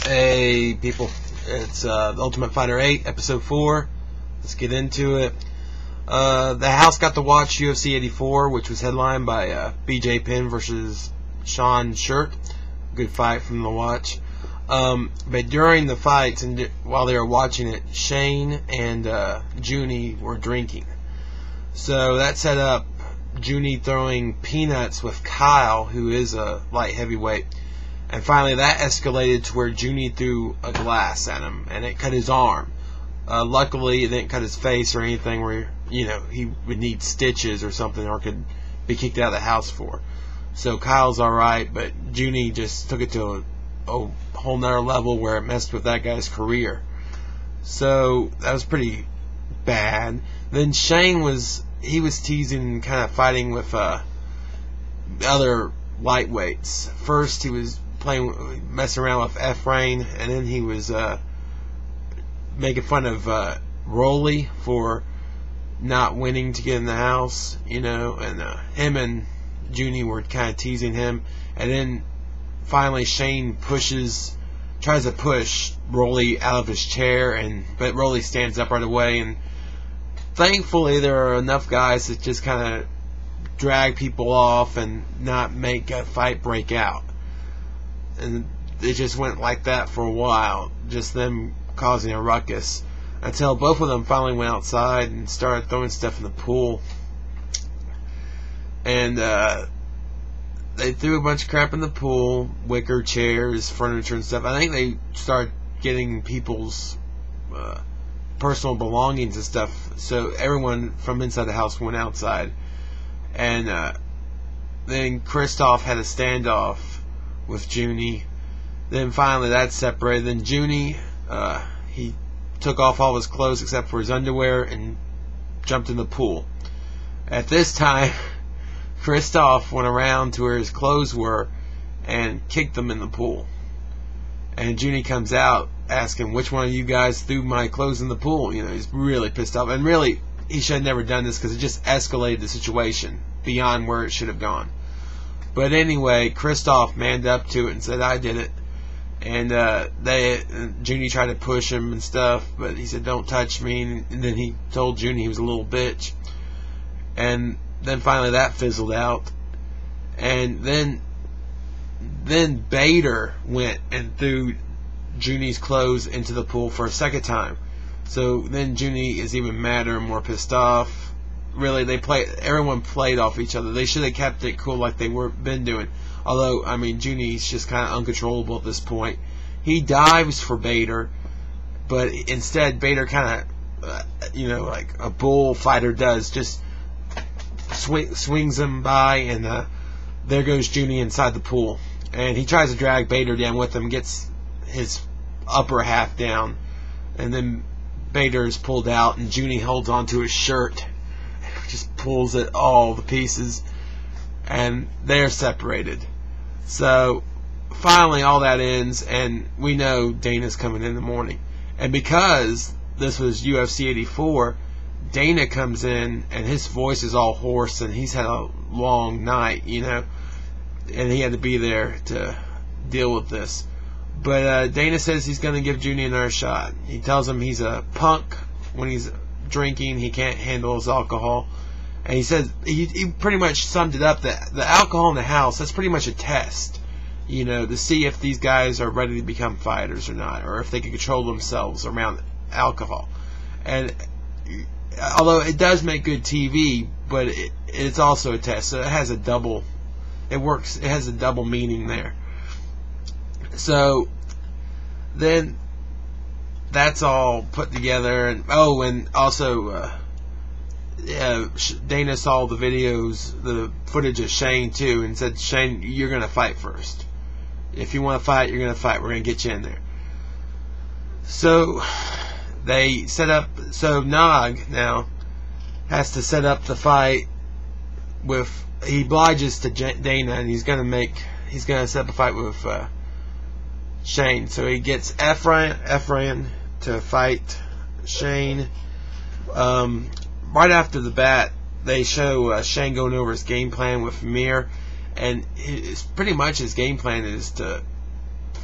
Hey people, it's The Ultimate Fighter 8, Episode 4. Let's get into it. The house got to watch UFC 84, which was headlined by BJ Penn versus Sean Shirt. Good fight from the watch. But during the fights and while they were watching it, Shane and Junie were drinking. So that set up Junie throwing peanuts with Kyle, who is a light heavyweight. And finally that escalated to where Junie threw a glass at him, and it cut his arm. Luckily it didn't cut his face or anything where, he would need stitches or something or could be kicked out of the house for. So Kyle's alright, but Junie just took it to a whole nother level where it messed with that guy's career. So that was pretty bad. Then Shane was teasing, kind of fighting with other lightweights. First he was messing around with Efrain, and then he was making fun of Rolly for not winning to get in the house, and him and Junie were kind of teasing him. And then finally Shane tries to push Rolly out of his chair, but Rolly stands up right away. And thankfully there are enough guys that just kind of drag people off and not make a fight break out. And it just went like that for a while, just them causing a ruckus, until both of them finally went outside and started throwing stuff in the pool. And they threw a bunch of crap in the pool, wicker chairs, furniture and stuff. I think they started getting people's personal belongings and stuff, so everyone from inside the house went outside. And then Christoph had a standoff with Junie. Then finally that separated. Then Junie, he took off all his clothes except for his underwear and jumped in the pool. At this time, Christoph went around to where his clothes were and kicked them in the pool. And Junie comes out asking, which one of you guys threw my clothes in the pool? He's really pissed off. And really, he should have never done this because it just escalated the situation beyond where it should have gone. But anyway, Christoph manned up to it and said, I did it. And Junie tried to push him and stuff, but he said, don't touch me. And then he told Junie he was a little bitch. And then finally that fizzled out. And then Bader went and threw Junie's clothes into the pool for a second time. So then Junie is even madder and more pissed off. Really, everyone played off each other. They should have kept it cool like they been doing. Although, Junie's just kind of uncontrollable at this point. He dives for Bader, but instead Bader kind of, like a bullfighter does, just swings him by, and there goes Junie inside the pool. And he tries to drag Bader down with him, gets his upper half down, and then Bader is pulled out, and Junie holds onto his shirt, just pulls it all to pieces, and they're separated. So finally all that ends, and we know Dana's coming in the morning. And because this was UFC 84, Dana comes in, and his voice is all hoarse, and he's had a long night, and he had to be there to deal with this. But Dana says he's going to give Junie another shot. He tells him he's a punk when he's drinking. He can't handle his alcohol. And he says, he pretty much summed it up that the alcohol in the house, that's pretty much a test, to see if these guys are ready to become fighters or not, or if they can control themselves around alcohol. And although it does make good TV, but it's also a test, so it has a double meaning there. So then that's all put together, and also Dana saw the footage of Shane too, and said, Shane, you're gonna fight first. If you want to fight, you're gonna fight. We're gonna get you in there. So they set up. So Nog now has to set up the fight with. He obliges to Dana, and he's gonna set up a fight with Shane. So he gets Efrain to fight Shane. Right after the bat, they show Shane going over his game plan with Mir, and pretty much his game plan is to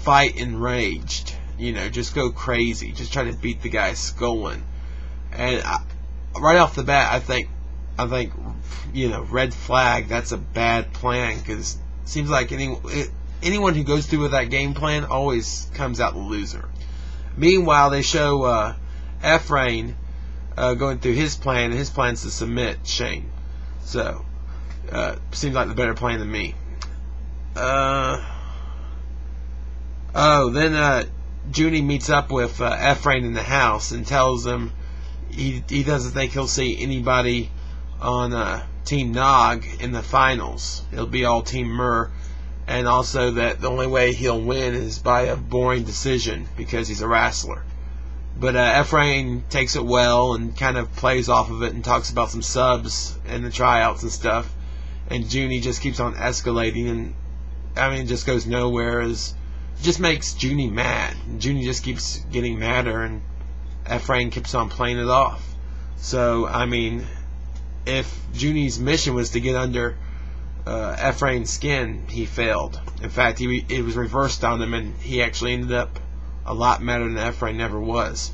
fight enraged. You know, just go crazy. Just try to beat the guy skull in. And right off the bat, I think, you know, red flag. That's a bad plan, because it seems like anyone who goes through with that game plan always comes out the loser. Meanwhile, they show Ephraim going through his plan, and his plan is to submit Shane. So, seems like the better plan than me. Then Junie meets up with Ephraim in the house and tells him he doesn't think he'll see anybody on Team Nog in the finals. It'll be all Team Myrrh, and also that the only way he'll win is by a boring decision because he's a wrestler. But Ephraim takes it well and kind of plays off of it and talks about some subs and the tryouts and stuff. And Junie just keeps on escalating, and I mean, it just goes nowhere. It just makes Junie mad. Junie just keeps getting madder, and Ephraim keeps on playing it off. So, I mean, if Junie's mission was to get under Ephraim's skin, he failed. In fact, it was reversed on him, and he actually ended up a lot madder than Ephraim never was.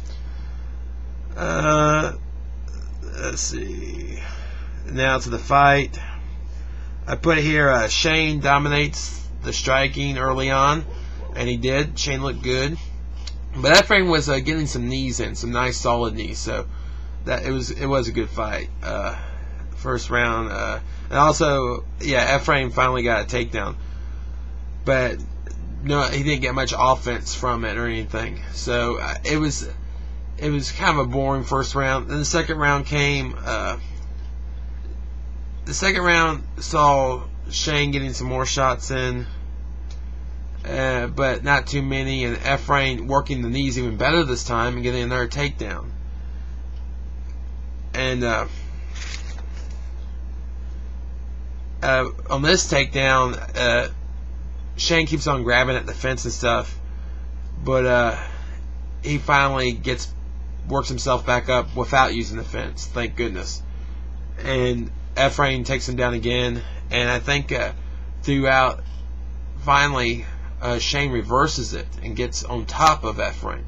Let's see. Now to the fight. I put here Shane dominates the striking early on, and he did. Shane looked good, but Ephraim was getting some knees in, some nice solid knees. So that it was a good fight. First round, and also Ephraim finally got a takedown, but no, he didn't get much offense from it or anything. So it was kind of a boring first round. Then the second round came. The second round saw Shane getting some more shots in, but not too many, and Ephraim working the knees even better this time and getting another takedown. And on this takedown, Shane keeps on grabbing at the fence and stuff, but he finally works himself back up without using the fence, thank goodness. And Ephraim takes him down again, and I think throughout, finally, Shane reverses it and gets on top of Ephraim.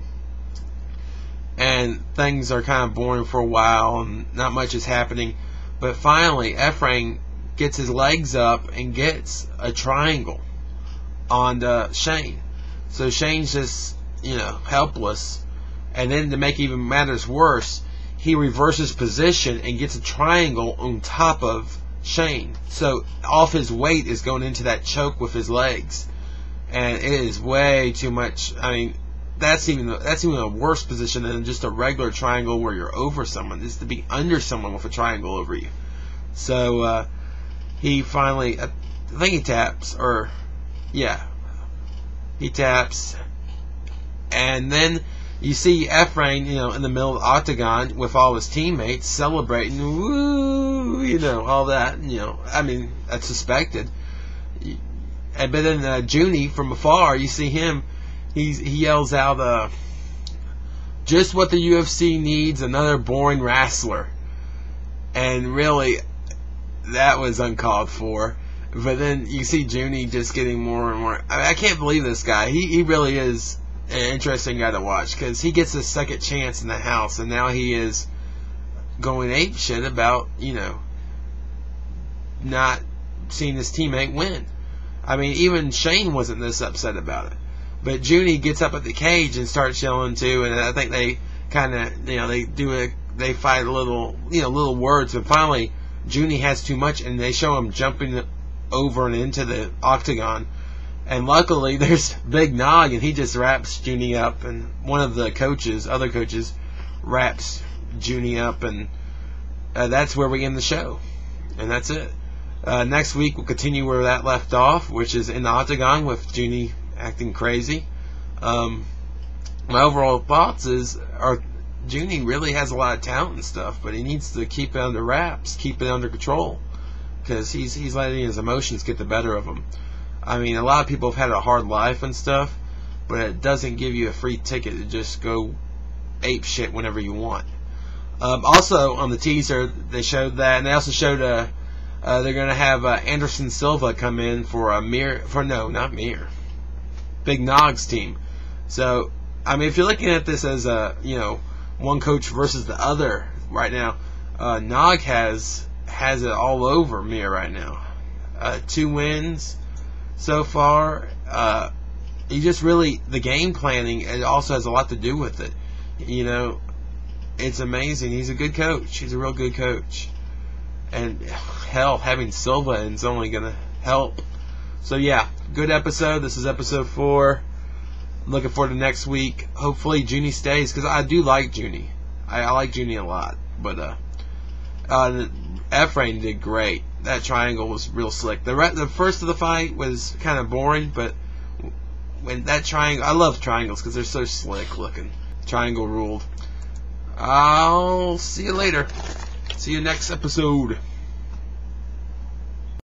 And things are kind of boring for a while, and not much is happening. But finally, Ephraim gets his legs up and gets a triangle on Shane. So Shane's just, helpless. And then to make even matters worse, he reverses position and gets a triangle on top of Shane. So all his weight is going into that choke with his legs, and it is way too much. I mean, that's even a worse position than just a regular triangle where you're over someone. It's to be under someone with a triangle over you. So he finally, I think he taps, he taps, and then you see Ephraim, in the middle of the octagon with all his teammates celebrating, woo, all that, I mean, that's suspected. But then Junie, from afar, you see him, he yells out, just what the UFC needs, another boring wrestler. And really, that was uncalled for. But then you see Junie just getting more and more. I can't believe this guy. He really is an interesting guy to watch, because he gets a second chance in the house, and now he is going ape shit about not seeing his teammate win. I mean, even Shane wasn't this upset about it, but Junie gets up at the cage and starts yelling too, and I think they kind of they fight a little little words, but finally Junie has too much, and they show him jumping over and into the octagon. And luckily, there's Big Nog, and he just wraps Junie up, and one of the other coaches, wraps Junie up, and that's where we end the show. And that's it. Next week, we'll continue where that left off, which is in the octagon with Junie acting crazy. My overall thoughts is, Junie really has a lot of talent and stuff, but he needs to keep it under wraps, keep it under control, because he's letting his emotions get the better of him. I mean, a lot of people have had a hard life and stuff, but it doesn't give you a free ticket to just go ape shit whenever you want. Also, on the teaser, they showed that, and they also showed they're going to have Anderson Silva come in for not Mir. Big Nog's team. So, I mean, if you're looking at this as a, one coach versus the other right now, Nog has it all over Mir right now. 2 wins so far. He just really, the game planning, it also has a lot to do with it. It's amazing. He's a good coach. He's a real good coach. And hell, having Silva is only going to help. So yeah, good episode. This is episode 4. Looking forward to next week. Hopefully Junie stays, because I do like Junie. I like Junie a lot. But Ephraim did great. That triangle was real slick. The first of the fight was kind of boring, but when that triangle, I love triangles because they're so slick looking. Triangle ruled. I'll see you later. See you next episode.